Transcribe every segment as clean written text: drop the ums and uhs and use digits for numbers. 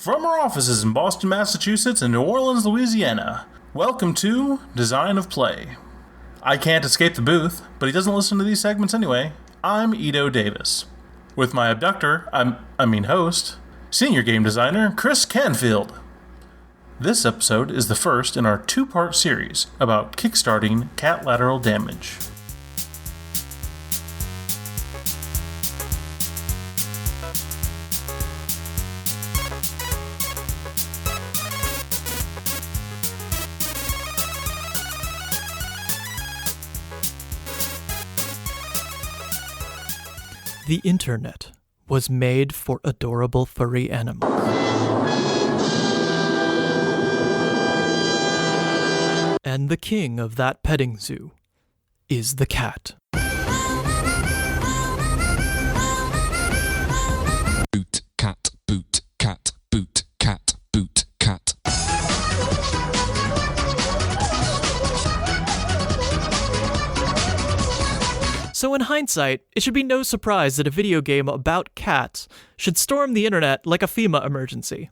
From our offices in Boston, Massachusetts and New Orleans, Louisiana, welcome to Design of Play. I can't escape the booth, but he doesn't listen to these segments anyway. I'm Ito Davis. With my abductor, host, senior game designer Chris Canfield. This episode is the first in our two-part series about kickstarting Catlateral Damage. The internet was made for adorable furry animals. And the king of that petting zoo is the cat. Boot, cat, boot, cat, boot, cat, boot, cat. So in hindsight, it should be no surprise that a video game about cats should storm the internet like a FEMA emergency.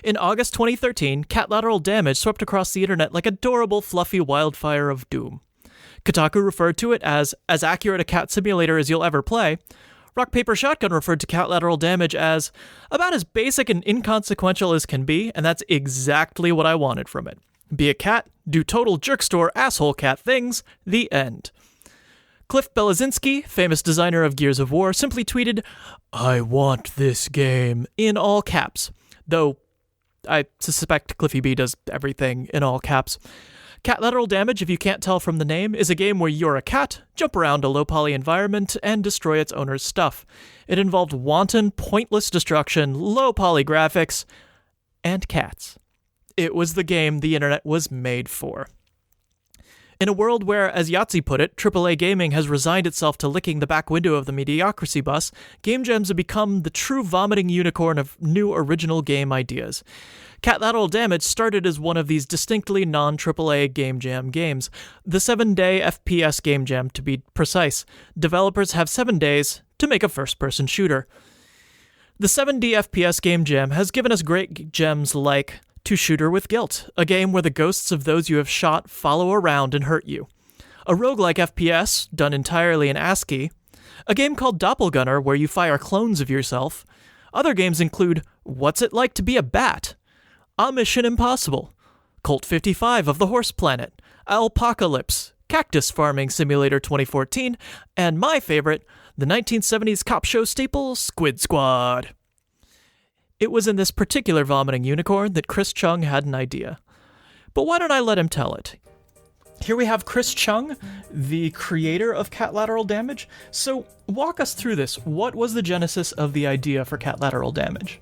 In August 2013, Catlateral Damage swept across the internet like adorable, fluffy wildfire of doom. Kotaku referred to it as accurate a cat simulator as you'll ever play. Rock Paper Shotgun referred to Catlateral Damage as about as basic and inconsequential as can be, and that's exactly what I wanted from it. Be a cat, do total jerkstore asshole cat things, the end. Cliff Belazinski, famous designer of Gears of War, simply tweeted, "I want this game," in all caps. Though, I suspect Cliffy B does everything in all caps. Catlateral Damage, if you can't tell from the name, is a game where you're a cat, jump around a low-poly environment, and destroy its owner's stuff. It involved wanton, pointless destruction, low-poly graphics, and cats. It was the game the internet was made for. In a world where, as Yahtzee put it, AAA gaming has resigned itself to licking the back window of the mediocrity bus, game jams have become the true vomiting unicorn of new original game ideas. Catlateral Damage started as one of these distinctly non-AAA game jam games, the 7-day FPS game jam to be precise. Developers have 7 days to make a first-person shooter. The 7D FPS game jam has given us great gems like To Shooter with Guilt, a game where the ghosts of those you have shot follow around and hurt you. A roguelike FPS, done entirely in ASCII. A game called Doppelgunner, where you fire clones of yourself. Other games include What's It Like to Be a Bat? A Mission Impossible. Colt 55 of the Horse Planet. Alpacalypse. Cactus Farming Simulator 2014. And my favorite, the 1970s cop show staple, Squid Squad. It was in this particular vomiting unicorn that Chris Chung had an idea. But why don't I let him tell it? Here we have Chris Chung, the creator of Catlateral Damage. So walk us through this. What was the genesis of the idea for Catlateral Damage?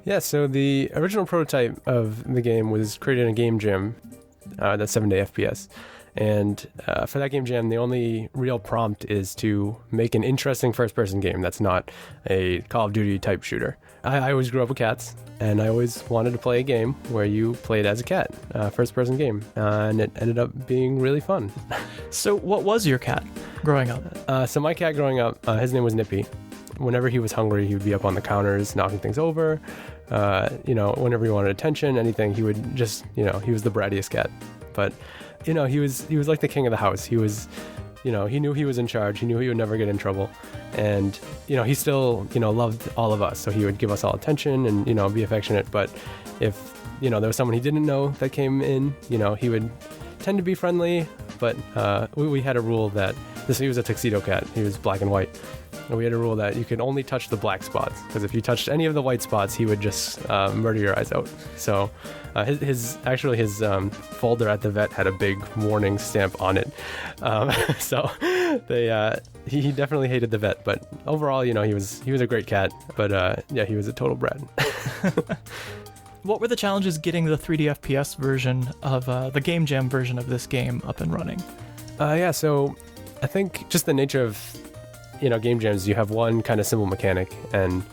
Yeah, so the original prototype of the game was created in a game jam, that 7-day FPS. And for that game jam, the only real prompt is to make an interesting first-person game that's not a Call of Duty type shooter. I always grew up with cats, and I always wanted to play a game where you played as a cat, first-person game, and it ended up being really fun. So what was your cat growing up? So my cat growing up, his name was Nippy. Whenever he was hungry, he would be up on the counters, knocking things over. Whenever he wanted attention, anything, he would just, he was the brattiest cat. But, he was like the king of the house. He was, he knew he was in charge. He knew he would never get in trouble. And, he still, loved all of us. So he would give us all attention and, be affectionate. But if, there was someone he didn't know that came in, he would tend to be friendly. But we had a rule that he was a tuxedo cat. He was black and white. And we had a rule that you could only touch the black spots, because if you touched any of the white spots, he would just murder your eyes out. So his folder at the vet had a big warning stamp on it. So he definitely hated the vet. But overall, he was a great cat. But he was a total brat. What were the challenges getting the 3D FPS version of the Game Jam version of this game up and running? So I think just the nature of game jams, you have one kind of simple mechanic, and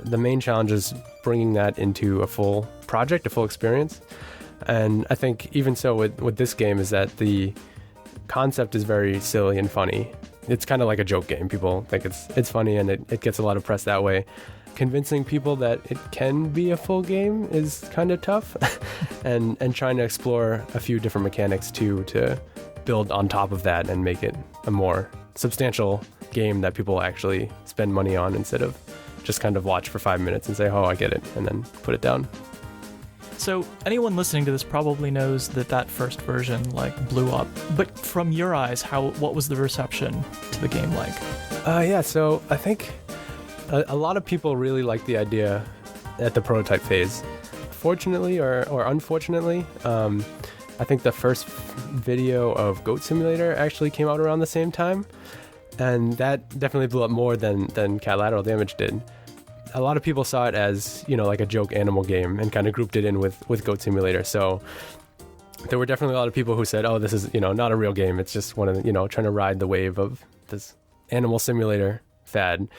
the main challenge is bringing that into a full project, a full experience. And I think even so with this game is that the concept is very silly and funny. It's kind of like a joke game. People think it's funny, and it gets a lot of press that way. convincing people that it can be a full game is kind of tough, and trying to explore a few different mechanics too to build on top of that and make it a more substantial game that people actually spend money on instead of just kind of watch for 5 minutes and say, oh, I get it, and then put it down. So anyone listening to this probably knows that first version blew up. But from your eyes, what was the reception to the game like? So I think a lot of people really liked the idea at the prototype phase. Fortunately or unfortunately, I think the first video of Goat Simulator actually came out around the same time, and that definitely blew up more than Catlateral Damage did. A lot of people saw it as, like a joke animal game and kind of grouped it in with Goat Simulator. So there were definitely a lot of people who said, oh, this is, not a real game. It's just one of the, trying to ride the wave of this animal simulator fad.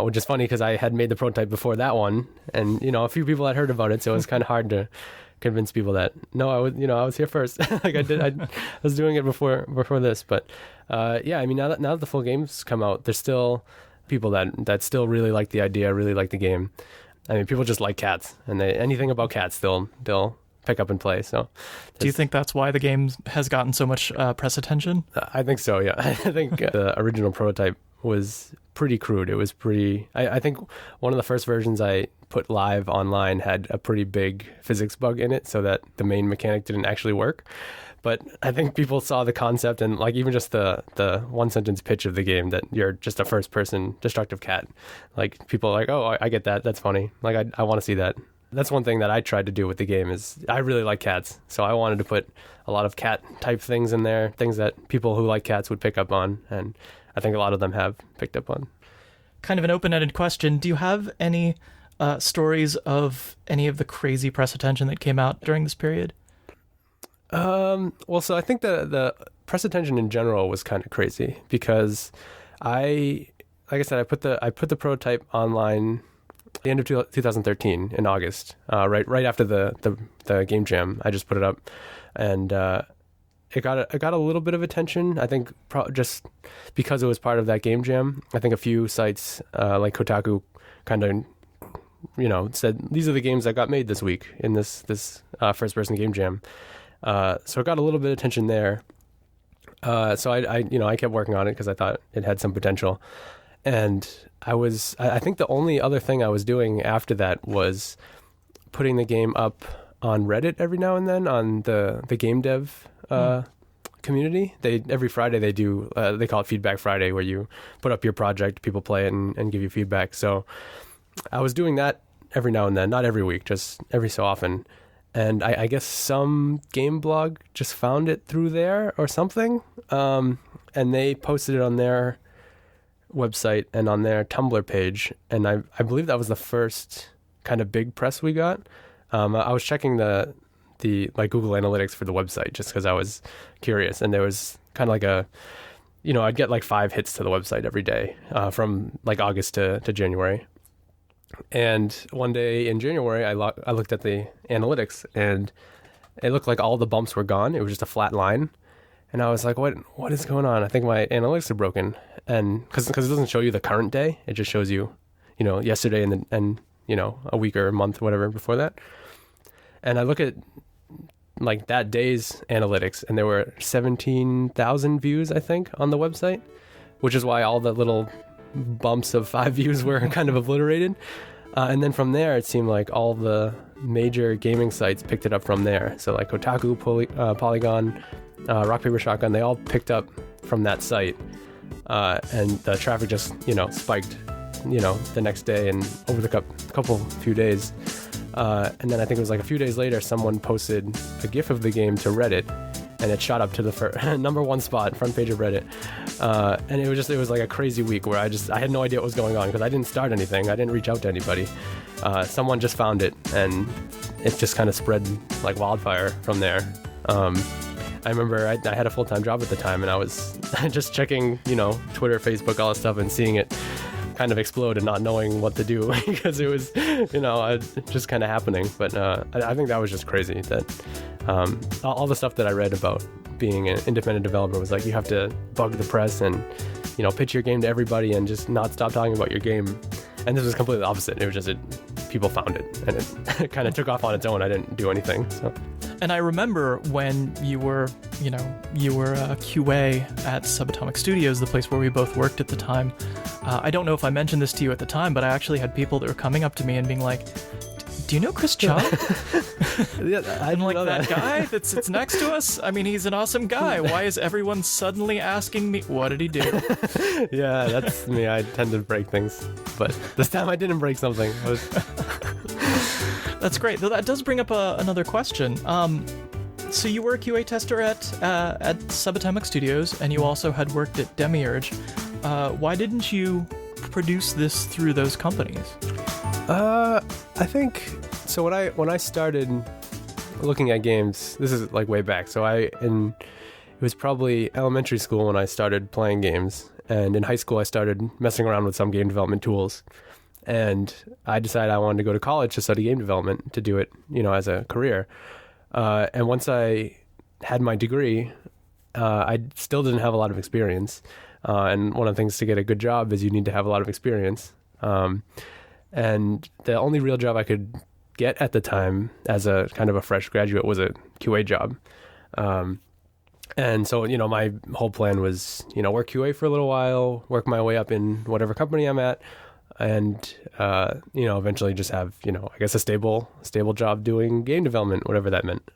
Which is funny because I had made the prototype before that one, and a few people had heard about it, so it was kind of hard to convince people that I was here first. I was doing it before this. But now that the full game's come out, there's still people that still really like the idea, really like the game. I mean, people just like cats, and anything about cats they'll pick up and play. So, do you think that's why the game has gotten so much press attention? I think so. Yeah, I think the original prototype was pretty crude. It was pretty. I think one of the first versions I put live online had a pretty big physics bug in it, so that the main mechanic didn't actually work. But I think people saw the concept and even just the one sentence pitch of the game that you're just a first person destructive cat. People are like, oh, I get that. That's funny. I want to see that. That's one thing that I tried to do with the game is I really like cats. So I wanted to put a lot of cat type things in there, things that people who like cats would pick up on. And I think a lot of them have picked up on. Kind of an open-ended question. Do you have any stories of any of the crazy press attention that came out during this period? So I think the press attention in general was kind of crazy because like I said, I put the prototype online at the end of 2013 in August, right after the game jam. I just put it up, and it got a little bit of attention. I think just because it was part of that game jam. I think a few sites like Kotaku kind of said these are the games that got made this week in this first person game jam. So it got a little bit of attention there. So I kept working on it because I thought it had some potential. And I think the only other thing I was doing after that was putting the game up on Reddit every now and then on the game dev community. Every Friday they do, they call it Feedback Friday, where you put up your project, people play it and give you feedback. So I was doing that every now and then, not every week, just every so often. And I guess some game blog just found it through there or something. And they posted it on their website and on their Tumblr page. And I believe that was the first kind of big press we got. I was checking the Google Analytics for the website just because I was curious. And there was kind of I'd get 5 hits to the website every day from August to January. And one day in January, I looked at the analytics, and it looked like all the bumps were gone. It was just a flat line. And I was like, what is going on? I think my analytics are broken. And because it doesn't show you the current day, it just shows you, yesterday and a week or a month, whatever, before that. And I look at that day's analytics, and there were 17,000 views, I think, on the website, which is why all the little bumps of 5 views were kind of obliterated. And then from there, it seemed like all the major gaming sites picked it up from there. So Kotaku, Polygon, Rock Paper Shotgun, they all picked up from that site. And the traffic just, spiked, the next day and over the few days. And then I think it was a few days later, someone posted a GIF of the game to Reddit, and it shot up to the number 1 spot, front page of Reddit. And it was like a crazy week where I had no idea what was going on because I didn't start anything. I didn't reach out to anybody. Someone just found it, and it just kind of spread like wildfire from there. I remember I had a full-time job at the time, and I was just checking, Twitter, Facebook, all that stuff, and seeing it kind of explode and not knowing what to do because it was, just kind of happening. But I think that was just crazy that all the stuff that I read about being an independent developer was you have to bug the press and, pitch your game to everybody and just not stop talking about your game. And this was completely opposite. It was just people found it, and it kind of took off on its own. I didn't do anything. So. And I remember when you were a QA at Subatomic Studios, the place where we both worked at the time. I don't know if I mentioned this to you at the time, but I actually had people that were coming up to me and being like, do you know Chris Chung? Yeah, I I'm like, know that guy that sits next to us? I mean, he's an awesome guy. Why is everyone suddenly asking me, what did he do? Yeah, that's me. I tend to break things. But this time I didn't break something. That's great. Though that does bring up another question. So you were a QA tester at Subatomic Studios, and you also had worked at Demiurge. Why didn't you produce this through those companies? I think so. When I started looking at games, this is like way back. So it was probably elementary school when I started playing games, and in high school I started messing around with some game development tools. And I decided I wanted to go to college to study game development, to do it, as a career. And once I had my degree, I still didn't have a lot of experience. And one of the things to get a good job is you need to have a lot of experience. And the only real job I could get at the time as a kind of a fresh graduate was a QA job. And so, my whole plan was, work QA for a little while, work my way up in whatever company I'm at, and, eventually just have, I guess a stable job doing game development, whatever that meant.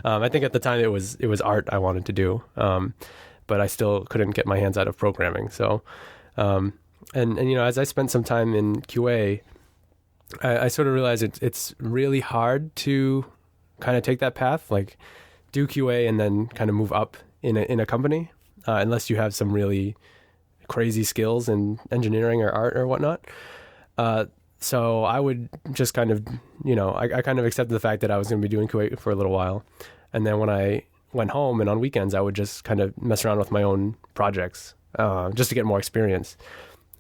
I think at the time it was art I wanted to do, but I still couldn't get my hands out of programming. So, and as I spent some time in QA, I sort of realized it's really hard to kind of take that path, like do QA and then kind of move up in a company, unless you have some really crazy skills in engineering or art or whatnot. So I would just kind of, I kind of accepted the fact that I was going to be doing QA for a little while. And then when I went home and on weekends, I would just kind of mess around with my own projects, just to get more experience.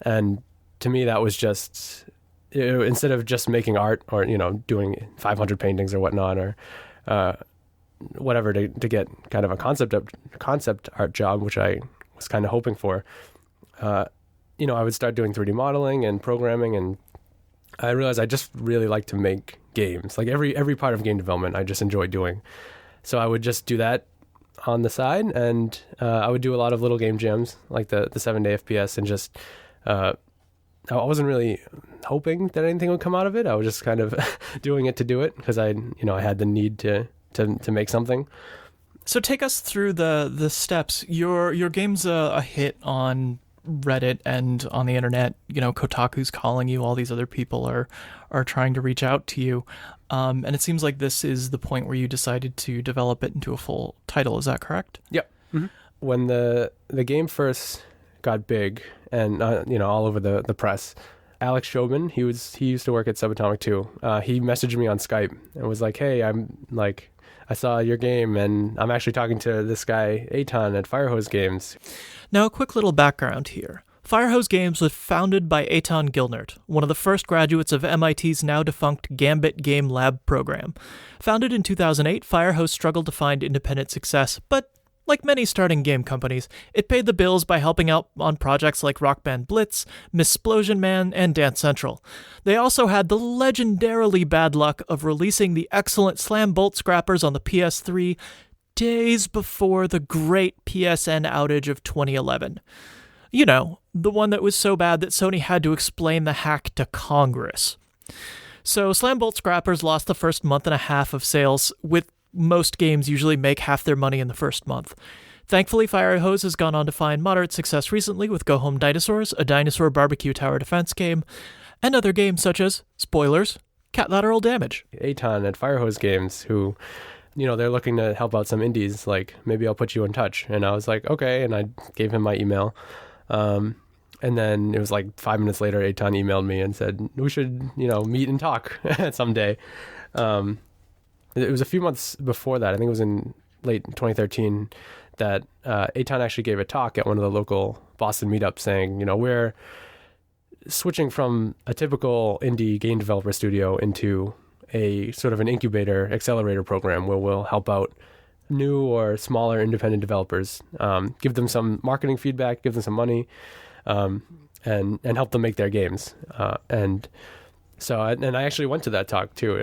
And to me, that was just, instead of just making art or, doing 500 paintings or whatnot, or whatever to get kind of a concept art job, which I was kind of hoping for, I would start doing 3D modeling and programming, and I realized I just really like to make games. Like every part of game development, I just enjoy doing. So I would just do that on the side, and I would do a lot of little game jams, like the 7-day FPS, and just I wasn't really hoping that anything would come out of it. I was just kind of doing it to do it because I had the need to make something. So take us through the steps. Your game's a hit on Reddit and on the internet. Kotaku's calling you. All these other people are trying to reach out to you. And it seems like this is the point where you decided to develop it into a full title. Is that correct? Yep. Mm-hmm. When the game first got big and all over the press, Alex Shobin, he used to work at Subatomic too. He messaged me on Skype and was like, "Hey, I saw your game, and I'm actually talking to this guy, Eitan at Firehose Games." Now, a quick little background here. Firehose Games was founded by Eitan Glinert, one of the first graduates of MIT's now-defunct Gambit Game Lab program. Founded in 2008, Firehose struggled to find independent success, but like many starting game companies, it paid the bills by helping out on projects like Rock Band Blitz, Missplosion Man, and Dance Central. They also had the legendarily bad luck of releasing the excellent Slam Bolt Scrappers on the PS3 days before the great PSN outage of 2011. The one that was so bad that Sony had to explain the hack to Congress. So Slam Bolt Scrappers lost the first month and a half of sales, with most games usually make half their money in the first month. Thankfully, Firehose has gone on to find moderate success recently with Go Home Dinosaurs, a dinosaur barbecue tower defense game, and other games such as, spoilers, Catlateral Damage. Eitan at Firehose Games, who, they're looking to help out some indies, like, maybe I'll put you in touch. And I was like, okay, and I gave him my email. And then it was like 5 minutes later, Eitan emailed me and said, we should, meet and talk someday. It was a few months before that, I think it was in late 2013, that Eitan actually gave a talk at one of the local Boston meetups saying, we're switching from a typical indie game developer studio into a sort of an incubator accelerator program where we'll help out new or smaller independent developers, give them some marketing feedback, give them some money, and help them make their games. And I actually went to that talk too.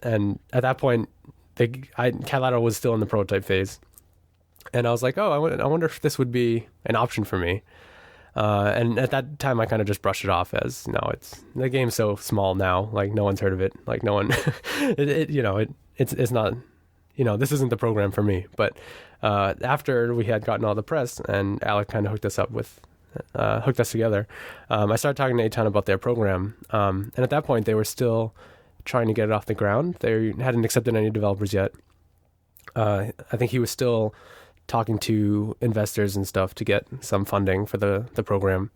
And at that point, Catlateral was still in the prototype phase. And I was like, oh, I wonder if this would be an option for me. And at that time, I kind of just brushed it off as, no, the game's so small now, like no one's heard of it, like no one, it's not, this isn't the program for me. But after we had gotten all the press and Alec kind of hooked us together, I started talking to Eitan about their program. And at that point, they were still trying to get it off the ground. They hadn't accepted any developers yet. I think he was still talking to investors and stuff to get some funding for the program.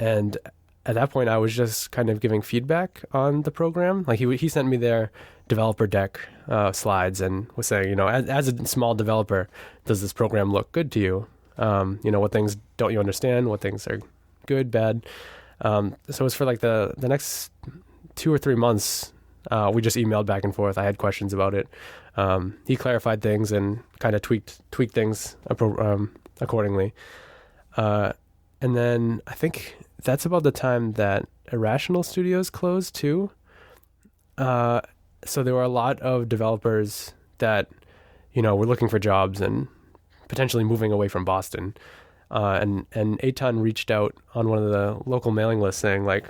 And at that point, I was just kind of giving feedback on the program. Like he sent me their developer deck slides and was saying, as a small developer, does this program look good to you? What things don't you understand? What things are good, bad? So it was for like the next 2 or 3 months. We just emailed back and forth. I had questions about it. He clarified things and kind of tweaked things accordingly. And then I think that's about the time that Irrational Studios closed too. So there were a lot of developers that, were looking for jobs and potentially moving away from Boston. And Eitan reached out on one of the local mailing lists saying, like,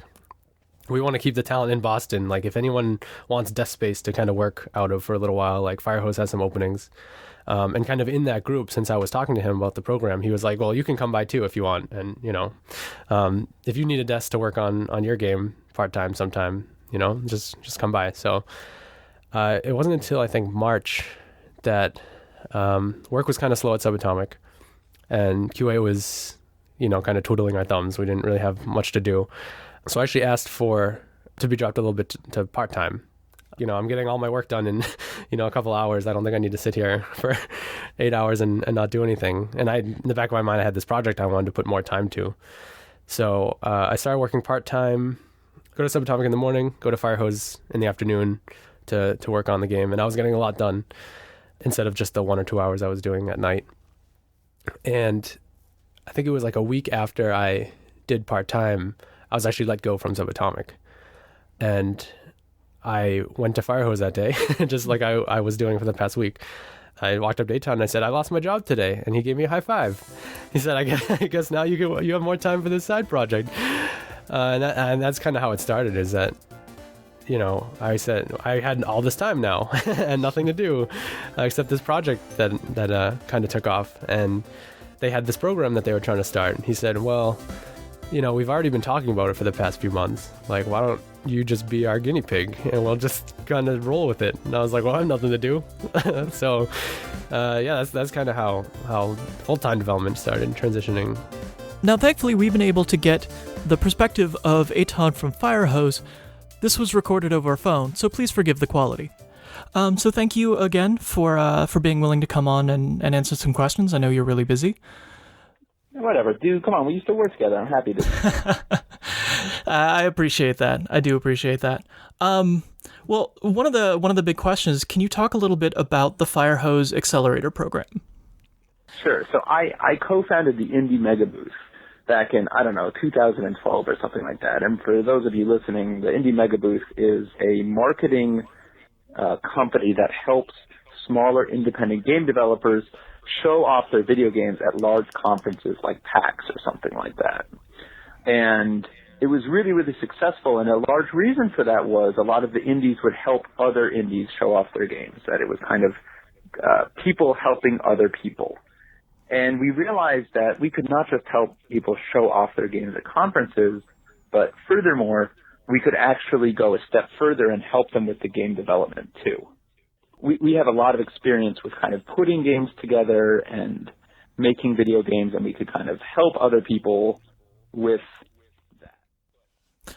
we want to keep the talent in Boston. Like, if anyone wants desk space to kind of work out of for a little while, like Firehose has some openings. And kind of in that group, since I was talking to him about the program, he was like, well, you can come by too if you want. And, if you need a desk to work on your game part-time sometime, just come by. So it wasn't until I think March that work was kind of slow at Subatomic, and QA was, kind of twiddling our thumbs. We didn't really have much to do. So I actually asked to be dropped a little bit to part-time. I'm getting all my work done in, a couple hours. I don't think I need to sit here for 8 hours and not do anything. And in the back of my mind, I had this project I wanted to put more time to. So I started working part-time, go to Subatomic in the morning, go to Firehose in the afternoon to work on the game. And I was getting a lot done instead of just the 1 or 2 hours I was doing at night. And I think it was like a week after I did part-time, I was actually let go from Subatomic. And I went to Firehose that day, just like I was doing for the past week. I walked up to Eitan and I said, I lost my job today. And he gave me a high five. He said, I guess now you have more time for this side project. And that's kind of how it started, is that, I said, I had all this time now and nothing to do except this project that kind of took off. And they had this program that they were trying to start. He said, well, we've already been talking about it for the past few months. Like, why don't you just be our guinea pig and we'll just kind of roll with it? And I was like, well, I have nothing to do. So, that's kind of how full-time development started transitioning. Now, thankfully, we've been able to get the perspective of Eitan from Firehose. This was recorded over a phone, so please forgive the quality. So thank you again for being willing to come on and answer some questions. I know you're really busy. Whatever, dude. Come on, we used to work together. I'm happy to. I appreciate that. I do appreciate that. Well, one of the big questions is, can you talk a little bit about the Firehose Accelerator program? Sure. So I co-founded the Indie Mega Booth back in, 2012 or something like that. And for those of you listening, the Indie Mega Booth is a marketing company that helps smaller independent game developers show off their video games at large conferences like PAX or something like that. And it was really, really successful, and a large reason for that was a lot of the indies would help other indies show off their games, that it was kind of people helping other people. And we realized that we could not just help people show off their games at conferences, but furthermore, we could actually go a step further and help them with the game development too. We have a lot of experience with kind of putting games together and making video games, and we could kind of help other people with that.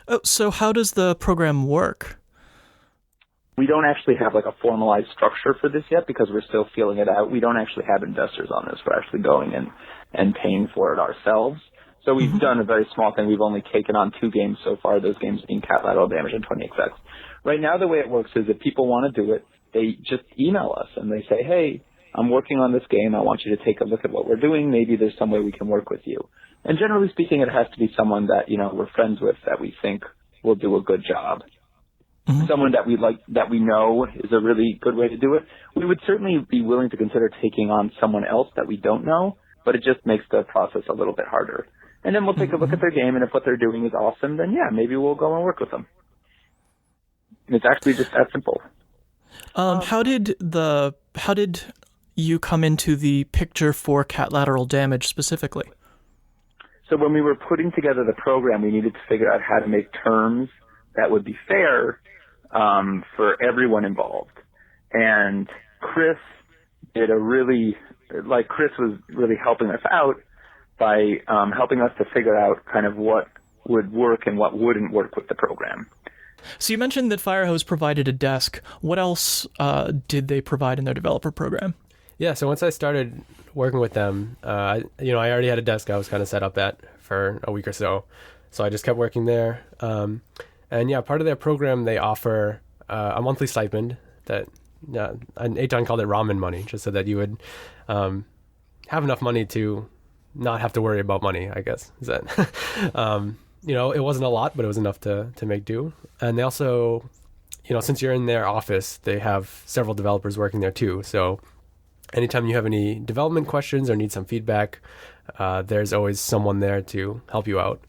Oh, so how does the program work? We don't actually have like a formalized structure for this yet because we're still feeling it out. We don't actually have investors on this. We're actually going and paying for it ourselves. So we've done a very small thing. We've only taken on 2 games so far, those games being Catlateral Damage and 20XX. Right now, the way it works is if people want to do it, they just email us and they say, hey, I'm working on this game. I want you to take a look at what we're doing. Maybe there's some way we can work with you. And generally speaking, it has to be someone that, we're friends with, that we think will do a good job. Mm-hmm. Someone that we like, that we know is a really good way to do it. We would certainly be willing to consider taking on someone else that we don't know, but it just makes the process a little bit harder. And then we'll take a look at their game, and if what they're doing is awesome, then yeah, maybe we'll go and work with them. And it's actually just that simple. How did you come into the picture for Catlateral Damage specifically? So when we were putting together the program, we needed to figure out how to make terms that would be fair for everyone involved. And Chris was really helping us out by helping us to figure out kind of what would work and what wouldn't work with the program. So you mentioned that Firehose provided a desk. What else did they provide in their developer program? Yeah, so once I started working with them, I already had a desk I was kind of set up at for a week or so. So I just kept working there. And yeah, part of their program, they offer a monthly stipend that, and Eitan called it ramen money, just so that you would have enough money to not have to worry about money, I guess. Is that it wasn't a lot, but it was enough to make do. And they also, since you're in their office, they have several developers working there too. So anytime you have any development questions or need some feedback, there's always someone there to help you out.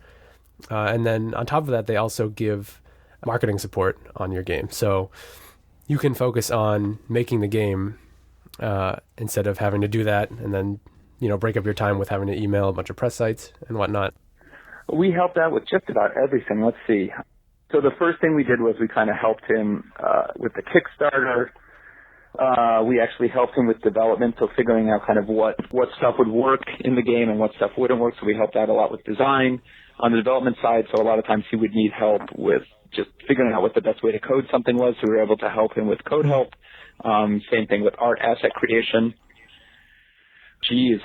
And then on top of that, they also give marketing support on your game. So you can focus on making the game instead of having to do that and then, break up your time with having to email a bunch of press sites and whatnot. We helped out with just about everything. Let's see. So the first thing we did was we kind of helped him with the Kickstarter. We actually helped him with development, so figuring out kind of what stuff would work in the game and what stuff wouldn't work. So we helped out a lot with design on the development side. So a lot of times he would need help with just figuring out what the best way to code something was. So we were able to help him with code help. Same thing with art asset creation.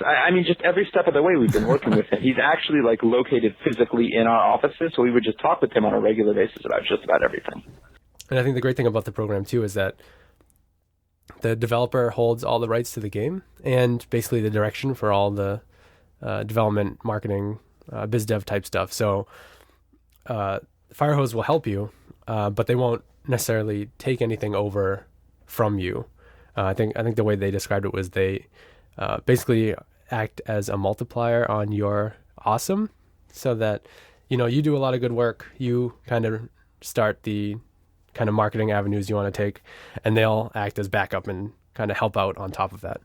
I mean, just every step of the way we've been working with him. He's actually located physically in our offices, so we would just talk with him on a regular basis about just about everything. And I think the great thing about the program too is that the developer holds all the rights to the game and basically the direction for all the development, marketing, biz dev type stuff. So Firehose will help you, but they won't necessarily take anything over from you. I think the way they described it was they basically act as a multiplier on your awesome, so that you do a lot of good work, you kind of start the kind of marketing avenues you want to take, and they'll act as backup and kind of help out on top of that.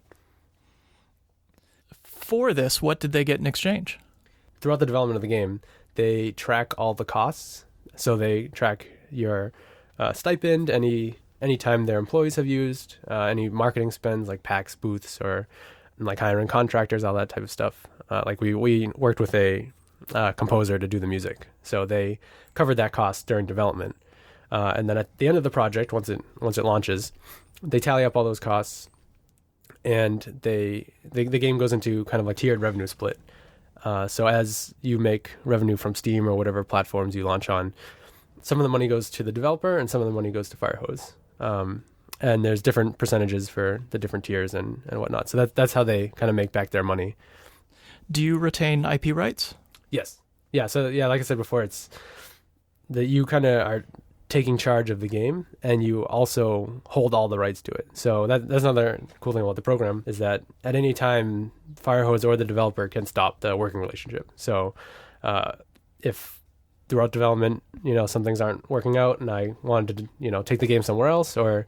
For this, what did they get in exchange? Throughout the development of the game, they track all the costs. So they track your stipend, any time their employees have used, any marketing spends like PAX booths or hiring contractors, all that type of stuff. We worked with a composer to do the music, so they covered that cost during development. And then at the end of the project, once it launches, they tally up all those costs, and the game goes into kind of a tiered revenue split. So as you make revenue from Steam or whatever platforms you launch on, some of the money goes to the developer and some of the money goes to Firehose. And there's different percentages for the different tiers and whatnot. So that's how they kind of make back their money. Do you retain IP rights? Yes. Yeah. So yeah, like I said before, it's that you kind of are taking charge of the game and you also hold all the rights to it. So that's another cool thing about the program, is that at any time Firehose or the developer can stop the working relationship. So if throughout development, some things aren't working out and I wanted to, take the game somewhere else or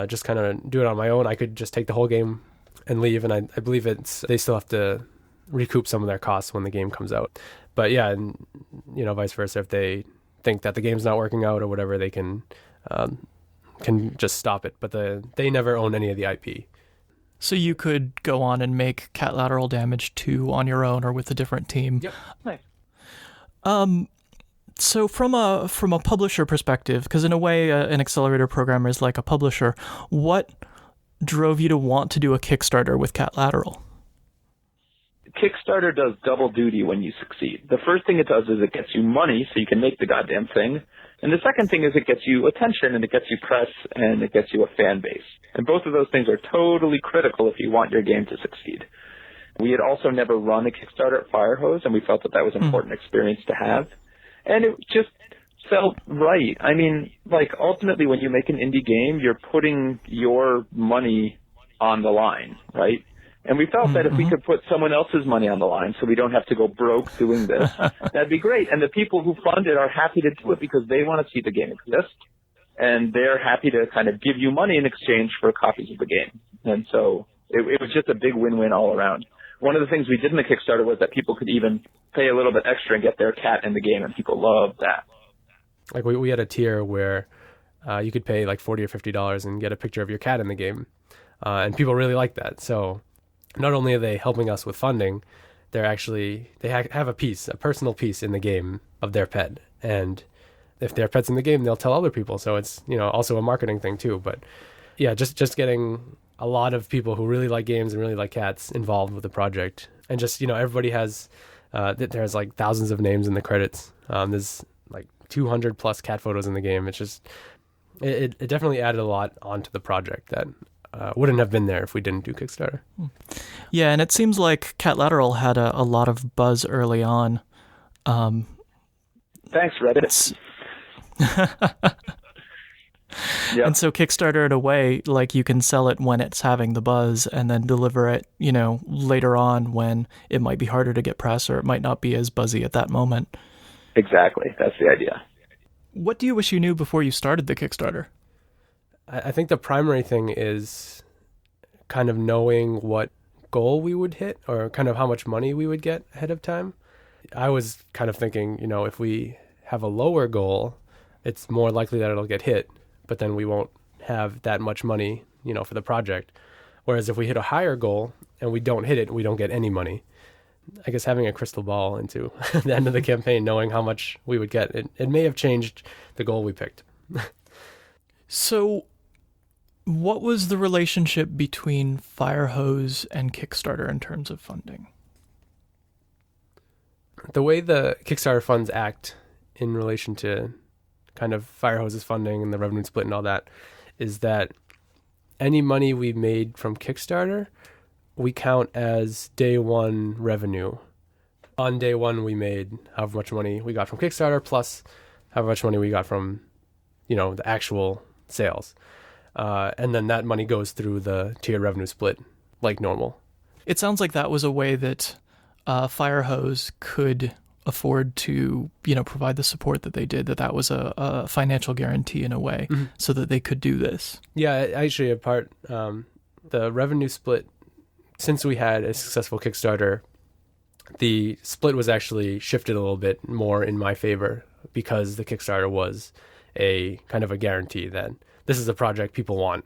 just kind of do it on my own, I could just take the whole game and leave. And I believe they still have to recoup some of their costs when the game comes out. But yeah, and vice versa, if they think that the game's not working out or whatever, they can just stop it. But they never own any of the IP. So you could go on and make Catlateral Damage 2 on your own or with a different team. Yep. Nice. So from a publisher perspective, because in a way an accelerator programmer is like a publisher, what drove you to want to do a Kickstarter with Catlateral? Kickstarter does double duty when you succeed. The first thing it does is it gets you money so you can make the goddamn thing. And the second thing is it gets you attention and it gets you press and it gets you a fan base. And both of those things are totally critical if you want your game to succeed. We had also never run a Kickstarter at Firehose, and we felt that was an important experience to have. And it just felt right. I mean, like, ultimately when you make an indie game, you're putting your money on the line, right? And we felt that if we could put someone else's money on the line so we don't have to go broke doing this, that'd be great. And the people who fund it are happy to do it because they want to see the game exist, and they're happy to kind of give you money in exchange for copies of the game. And so it was just a big win-win all around. One of the things we did in the Kickstarter was that people could even pay a little bit extra and get their cat in the game, and people loved that. Like we had a tier where you could pay like $40 or $50 and get a picture of your cat in the game, and people really liked that. So not only are they helping us with funding, they have a personal piece in the game of their pet, and if their pet's in the game, they'll tell other people. So it's, you know, also a marketing thing too. But yeah, just getting a lot of people who really like games and really like cats involved with the project, and just, you know, everybody has there's like thousands of names in the credits. There's like 200 plus cat photos in the game. It's just it definitely added a lot onto the project that wouldn't have been there if we didn't do Kickstarter. Yeah, and it seems like Catlateral had a lot of buzz early on. Thanks, Reddit. Yep. And so Kickstarter, in a way, like, you can sell it when it's having the buzz and then deliver it, you know, later on when it might be harder to get press or it might not be as buzzy at that moment. Exactly. That's the idea. What do you wish you knew before you started the Kickstarter? I think the primary thing is kind of knowing what goal we would hit or kind of how much money we would get ahead of time. I was kind of thinking, you know, if we have a lower goal, it's more likely that it'll get hit, but then we won't have that much money, you know, for the project. Whereas if we hit a higher goal and we don't hit it, we don't get any money. I guess having a crystal ball into the end of the campaign, knowing how much we would get, it may have changed the goal we picked. So what was the relationship between Firehose and Kickstarter in terms of funding? The way the Kickstarter funds act in relation to kind of Firehose's funding and the revenue split and all that is that any money we made from Kickstarter, we count as day one revenue. On day one, we made however much money we got from Kickstarter plus however much money we got from, you know, the actual sales. And then that money goes through the tier revenue split like normal. It sounds like that was a way that Firehose could afford to, you know, provide the support that they did, that was a financial guarantee in a way, so that they could do this. Yeah, actually, the revenue split, since we had a successful Kickstarter, the split was actually shifted a little bit more in my favor because the Kickstarter was a kind of a guarantee that this is a project people want.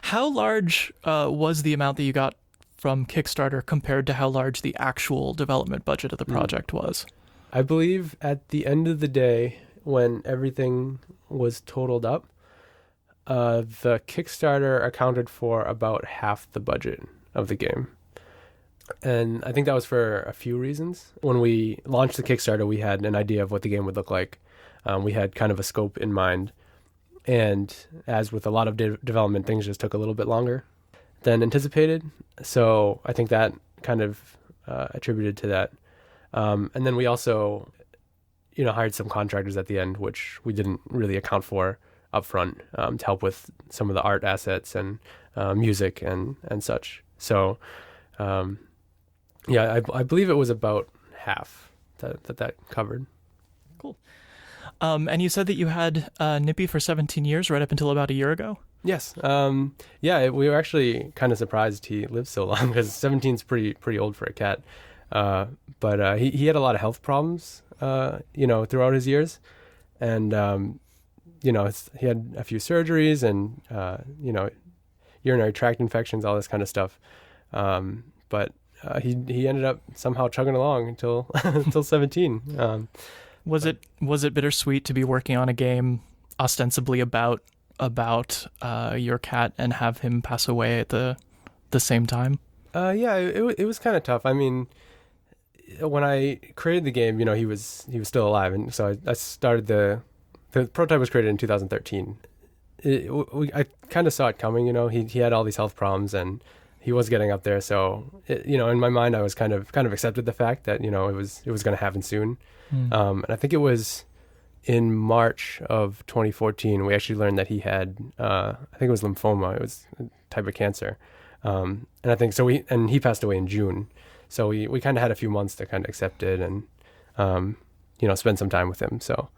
How large was the amount that you got from Kickstarter compared to how large the actual development budget of the project was? I believe at the end of the day, when everything was totaled up, the Kickstarter accounted for about half the budget of the game. And I think that was for a few reasons. When we launched the Kickstarter, we had an idea of what the game would look like. We had kind of a scope in mind. And as with a lot of development, things just took a little bit longer than anticipated. So I think that kind of attributed to that. And then we also, you know, hired some contractors at the end, which we didn't really account for upfront, to help with some of the art assets and music and such. So, yeah, I believe it was about half that covered. Cool. And you said that you had Nippy for 17 years, right up until about a year ago? Yes. Yeah, we were actually kind of surprised he lived so long because 17 is pretty old for a cat. But he had a lot of health problems, you know, throughout his years. And, you know, he had a few surgeries and, you know, urinary tract infections, all this kind of stuff. But he ended up somehow chugging along until 17. Was it bittersweet to be working on a game ostensibly about your cat and have him pass away at the same time? Yeah, it was kind of tough. I mean, when I created the game, you know, he was still alive, and so I started the the prototype was created in 2013. I kind of saw it coming, he had all these health problems and he was getting up there. So, in my mind, I was kind of accepted the fact that, it was going to happen soon. And I think it was in March of 2014, we actually learned that he had, I think it was lymphoma. It was a type of cancer. And I think so he passed away in June. So we kind of had a few months to kind of accept it and, spend some time with him. So,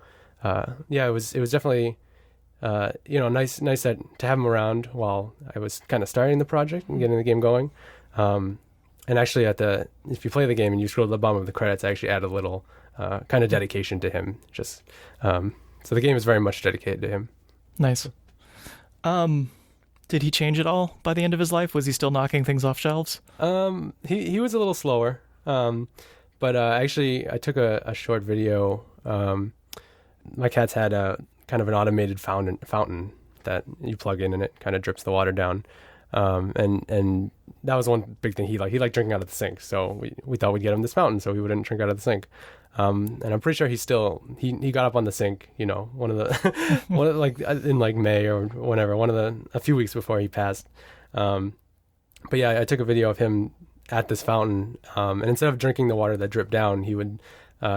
it was definitely, nice to have him around while I was kind of starting the project and getting the game going. And actually if you play the game and you scroll to the bottom of the credits, I actually add a little, kind of dedication to him. Just, so the game is very much dedicated to him. Nice. Did he change at all by the end of his life? Was he still knocking things off shelves? He was a little slower. But actually I took a short video. My cats had a kind of an automated fountain that you plug in and it kind of drips the water down. And that was one big thing he liked. He liked drinking out of the sink. So we thought we'd get him this fountain so he wouldn't drink out of the sink. And I'm pretty sure he got up on the sink, one of the, in like May or whenever, a few weeks before he passed. But yeah, I took a video of him at this fountain. And instead of drinking the water that dripped down, he would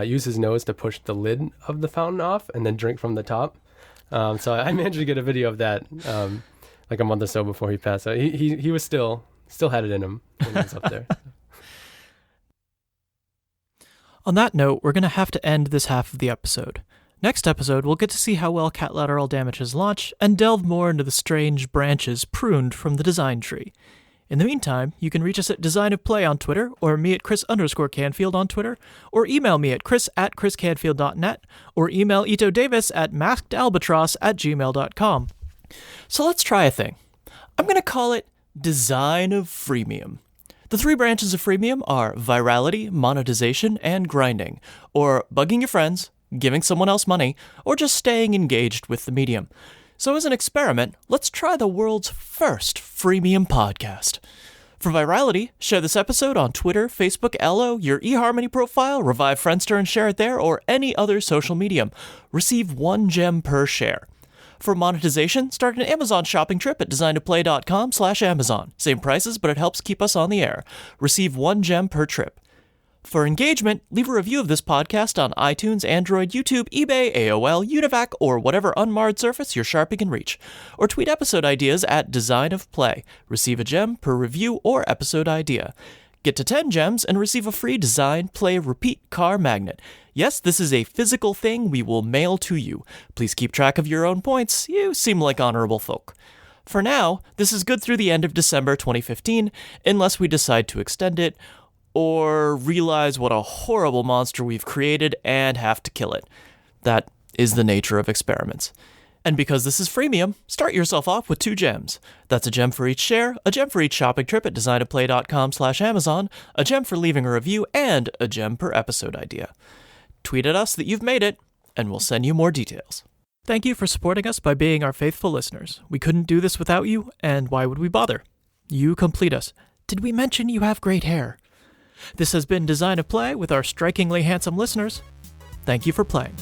use his nose to push the lid of the fountain off and then drink from the top. So I managed to get a video of that, like a month or so before he passed. So he was still had it in him when he was up there. On that note, we're going to have to end this half of the episode. Next episode, we'll get to see how well Catlateral Damage has launched and delve more into the strange branches pruned from the design tree. In the meantime, you can reach us at Design of Play on Twitter, or me at Chris_Canfield on Twitter, or email me at chris@chriscanfield.net, or email Ito Davis at maskedalbatross@gmail.com. So let's try a thing. I'm going to call it Design of Freemium. The 3 branches of freemium are virality, monetization, and grinding, or bugging your friends, giving someone else money, or just staying engaged with the medium. So as an experiment, let's try the world's first freemium podcast. For virality, share this episode on Twitter, Facebook, Ello, your eHarmony profile, revive Friendster and share it there, or any other social medium. Receive 1 gem per share. For monetization, start an Amazon shopping trip at designtoplay.com/Amazon. Same prices, but it helps keep us on the air. Receive 1 gem per trip. For engagement, leave a review of this podcast on iTunes, Android, YouTube, eBay, AOL, Univac, or whatever unmarred surface your Sharpie can reach. Or tweet episode ideas at Design of Play. Receive a gem per review or episode idea. Get to 10 gems and receive a free Design, Play, Repeat car magnet. Yes, this is a physical thing we will mail to you. Please keep track of your own points. You seem like honorable folk. For now, this is good through the end of December 2015, unless we decide to extend it, or realize what a horrible monster we've created and have to kill it. That is the nature of experiments. And because this is freemium, start yourself off with 2 gems. That's a gem for each share, a gem for each shopping trip at designtoplay.com/Amazon, a gem for leaving a review, and a gem per episode idea. Tweet at us that you've made it, and we'll send you more details. Thank you for supporting us by being our faithful listeners. We couldn't do this without you, and why would we bother? You complete us. Did we mention you have great hair? This has been Design of Play with our strikingly handsome listeners. Thank you for playing.